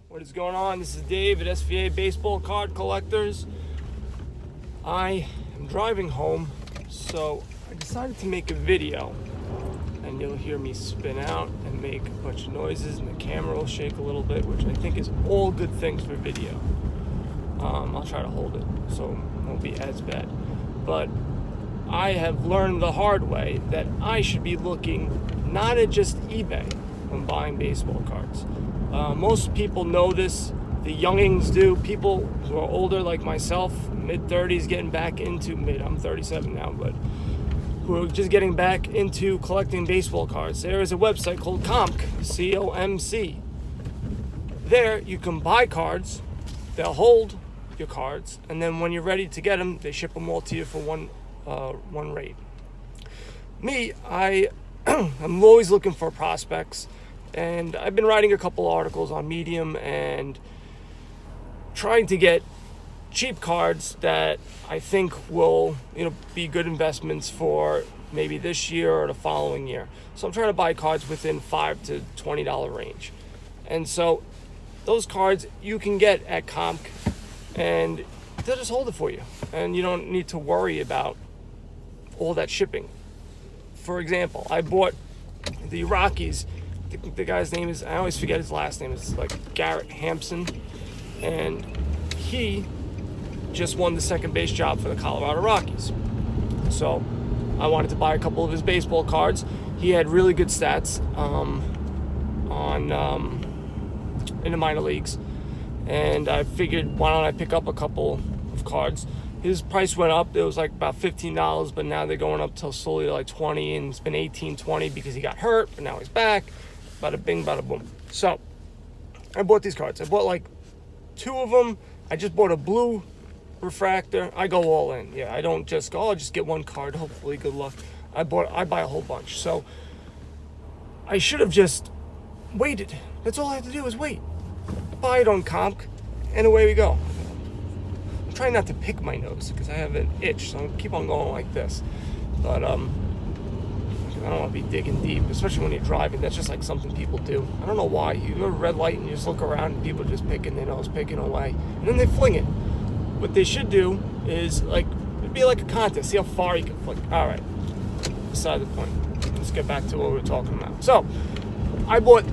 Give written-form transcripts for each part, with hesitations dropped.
What is going on? This is Dave at SVA Baseball Card Collectors. I am driving home, so I decided to make a video, and you'll hear me spin out and make a bunch of noises, and the camera will shake a little bit, which I think is all good things for video. I'll try to hold it so it won't be as bad. But I have learned the hard way that I should be looking not at just eBay when buying baseball cards. Most people know this, the youngings do, people who are older like myself, mid-30s, getting back into, I'm 37 now, but who are just getting back into collecting baseball cards. There is a website called Comc, C-O-M-C. There you can buy cards, they'll hold your cards, and then when you're ready to get them, they ship them all to you for one rate. Me, I'm always looking for prospects. And I've been writing a couple articles on Medium and trying to get cheap cards that I think will, be good investments for maybe this year or the following year. So I'm trying to buy cards within $5 to $20 range. And so those cards you can get at Comc, and they'll just hold it for you. And you don't need to worry about all that shipping. For example, I bought the Rockies. The guy's name is, I always forget his last name, it's like Garrett Hampson, and he just won the second base job for the Colorado Rockies. So I wanted to buy a couple of his baseball cards. He had really good stats in the minor leagues, and I figured, why don't I pick up a couple of cards. His price went up. It was like about $15, but now they're going up till slowly to like $20, and it's been $18, $20 because he got hurt, but now he's back. Bada bing, bada boom. So I bought these cards. I bought like 2 of them. I just bought a blue refractor. I go all in. Yeah, I don't just go, I'll just get one card. Hopefully, good luck. I buy a whole bunch. So I should have just waited. That's all I had to do is wait. Buy it on Comc, and away we go. I'm trying not to pick my nose because I have an itch, so I'll keep on going like this. But I don't want to be digging deep, especially when you're driving. That's just like something people do. I don't know why. You go to a red light and you just look around and people are just picking their nose, picking away. And then they fling it. What they should do is, it'd be like a contest. See how far you can fling. All right. Beside the point. Let's get back to what we were talking about. So, I bought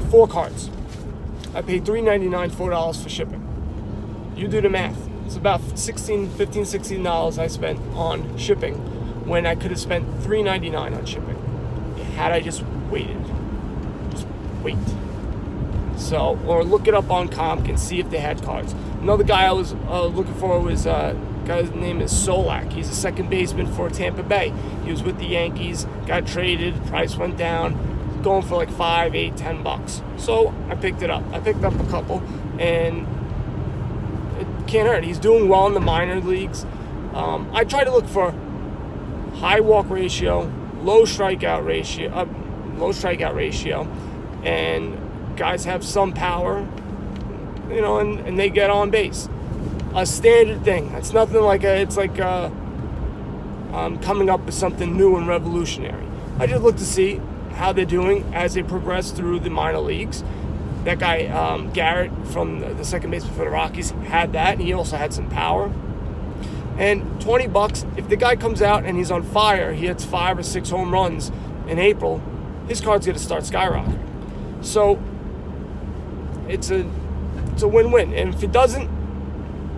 4 cards. I paid $3.99, $4 for shipping. You do the math. It's about $16 I spent on shipping, when I could have spent $3.99 on shipping had I just waited. Just wait. So, or look it up on Comc and see if they had cards. Another guy I was looking for was guy's name is Solak. He's a second baseman for Tampa Bay. He was with the Yankees, got traded, price went down, going for like $5, $8, $10. So I picked it up. I picked up a couple, and it can't hurt. He's doing well in the minor leagues. I try to look for high walk ratio, low strikeout ratio, and guys have some power, and they get on base. A standard thing. It's nothing like coming up with something new and revolutionary. I just look to see how they're doing as they progress through the minor leagues. That guy, Garrett, from the second baseman for the Rockies, had that, and he also had some power. And $20, if the guy comes out and he's on fire, he hits 5 or 6 home runs in April, his card's going to start skyrocketing. So it's a win-win. And if he doesn't,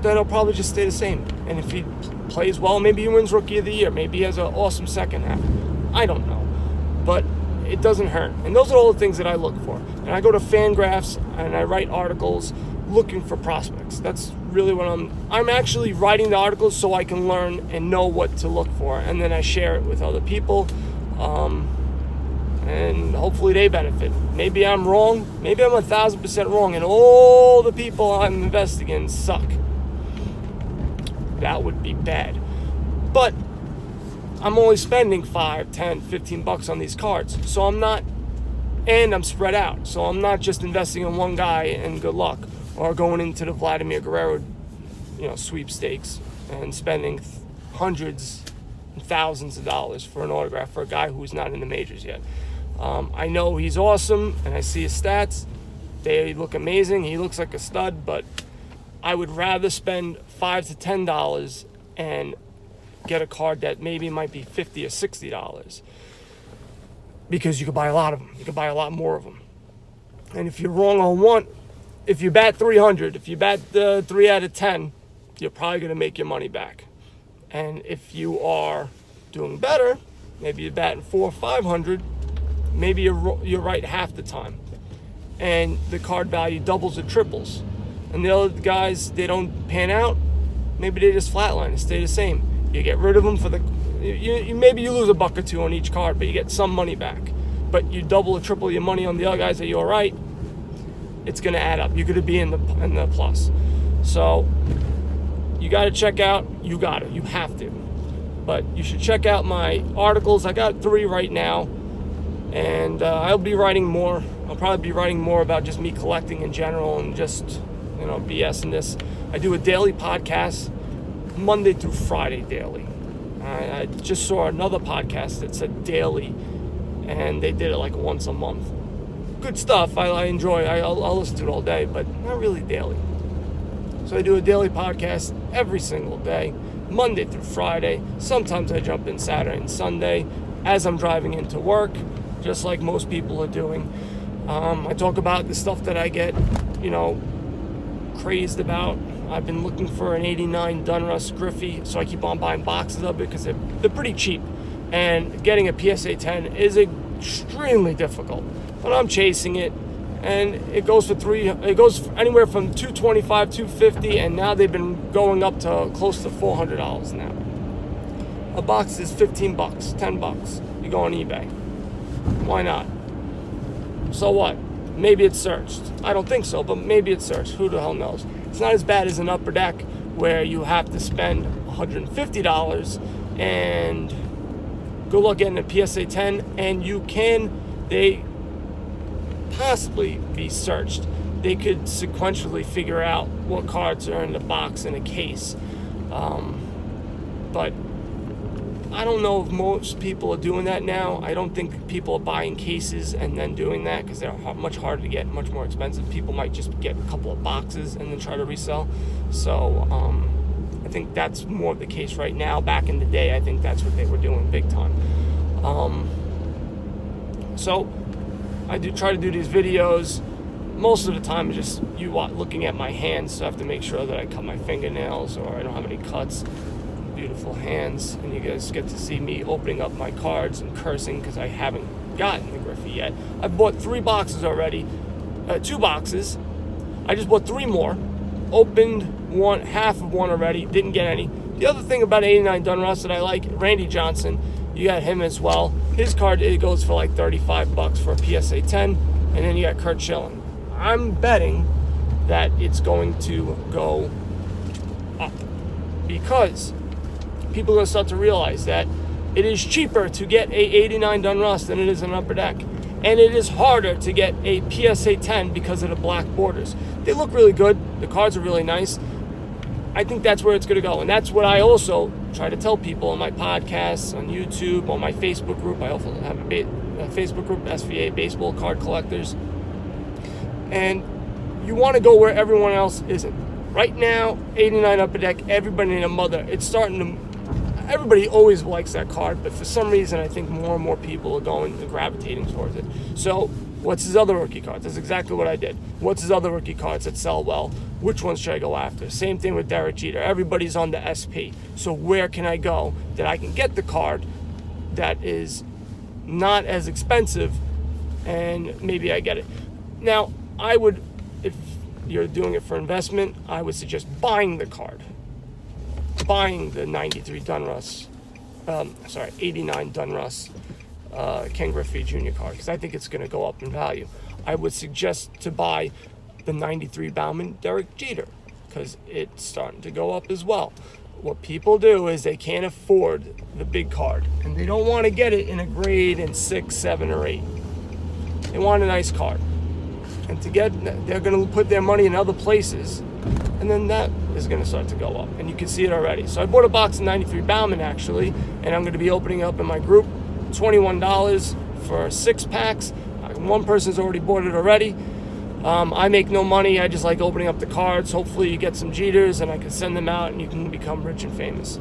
then he'll probably just stay the same. And if he plays well, maybe he wins Rookie of the Year. Maybe he has an awesome second half. I don't know. But it doesn't hurt. And those are all the things that I look for. And I go to Fangraphs and I write articles looking for prospects. That's really what I'm actually writing the articles so I can learn and know what to look for, and then I share it with other people, and hopefully they benefit. Maybe I'm wrong. Maybe I'm 1,000% wrong, and all the people I'm investing in suck. That would be bad. But I'm only spending $5, $10, $15 on these cards, so I'm spread out, so I'm not just investing in one guy and good luck, or going into the Vladimir Guerrero, sweepstakes and spending hundreds and thousands of dollars for an autograph for a guy who's not in the majors yet. I know he's awesome, and I see his stats. They look amazing. He looks like a stud, but I would rather spend $5 to $10 and get a card that maybe might be $50 or $60, because you could buy a lot of them. You could buy a lot more of them. And if you're wrong on one, if you bat 300, if you bat 3 out of 10, you're probably going to make your money back. And if you are doing better, maybe you're batting 400 or 500, maybe you're right half the time. And the card value doubles or triples. And the other guys, they don't pan out, maybe they just flatline and stay the same. You get rid of them for maybe you lose $1 or $2 on each card, but you get some money back. But you double or triple your money on the other guys that you're right, it's going to add up. You're going to be in the plus. So you got to check out, you have to. But you should check out my articles. I got 3 right now, and I'll be writing more. I'll probably be writing more about just me collecting in general and just, BS in this. I do a daily podcast, Monday through Friday daily. I just saw another podcast that said daily, and they did it like once a month. Good stuff. I enjoy. I'll listen to it all day, but not really daily. So I do a daily podcast every single day, Monday through Friday. Sometimes I jump in Saturday and Sunday as I'm driving into work, just like most people are doing. I talk about the stuff that I get, crazed about. I've been looking for an 89 Donruss Griffey, so I keep on buying boxes of it because they're pretty cheap. And getting a PSA 10 is extremely difficult. But I'm chasing it, and it goes for anywhere from $225, $250, and now they've been going up to close to $400 now. A box is $15, $10. You go on eBay. Why not? So what? Maybe it's searched. I don't think so, but maybe it's searched. Who the hell knows? It's not as bad as an Upper Deck where you have to spend $150 and good luck getting a PSA 10, and they possibly be searched. They could sequentially figure out what cards are in the box in a case. But I don't know if most people are doing that now. I don't think people are buying cases and then doing that because they're much harder to get, much more expensive. People might just get a couple of boxes and then try to resell. So I think that's more of the case right now. Back in the day, I think that's what they were doing big time. So I do try to do these videos. Most of the time, it's just looking at my hands, so I have to make sure that I cut my fingernails or I don't have any cuts. Beautiful hands, and you guys get to see me opening up my cards and cursing because I haven't gotten the Griffey yet. I bought 3 boxes already, 2 boxes. I just bought 3 more. Opened half of one already, didn't get any. The other thing about 89 Donruss that I like, Randy Johnson, you got him as well. His card, it goes for like $35 for a PSA 10, and then you got Curt Schilling. I'm betting that it's going to go up because people are going to start to realize that it is cheaper to get a 89 Donruss than it is an Upper Deck. And it is harder to get a PSA 10 because of the black borders. They look really good. The cards are really nice. I think that's where it's going to go. And that's what I also try to tell people on my podcasts, on YouTube, on my Facebook group. I also have a Facebook group, SVA Baseball Card Collectors. And you want to go where everyone else isn't. Right now, 89 Upper Deck, everybody and their mother, everybody always likes that card, but for some reason, I think more and more people are gravitating towards it. So, what's his other rookie cards? That's exactly what I did. What's his other rookie cards that sell well? Which ones should I go after? Same thing with Derek Jeter. Everybody's on the SP. So, where can I go that I can get the card that is not as expensive and maybe I get it? Now, if you're doing it for investment, I would suggest buying the card. Buying the 89 Donruss Ken Griffey Jr. card, because I think it's going to go up in value. I would suggest to buy the 93 Bauman Derek Jeter, because it's starting to go up as well. What people do is they can't afford the big card, and they don't want to get it in a grade in 6, 7, or 8. They want a nice card. And they're going to put their money in other places, and then that is going to start to go up, and you can see it already. So I bought a box of 93 Bauman, actually, and I'm going to be opening up in my group, $21 for 6 packs. One person's already bought it already. I make no money. I just like opening up the cards. Hopefully you get some Jeters and I can send them out and you can become rich and famous.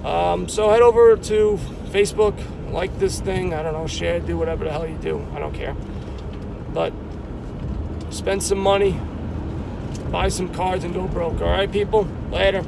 So head over to Facebook, like this thing, I don't know, share, do whatever the hell you do. I don't care. But spend some money, buy some cards and go broke. All right, people? Later.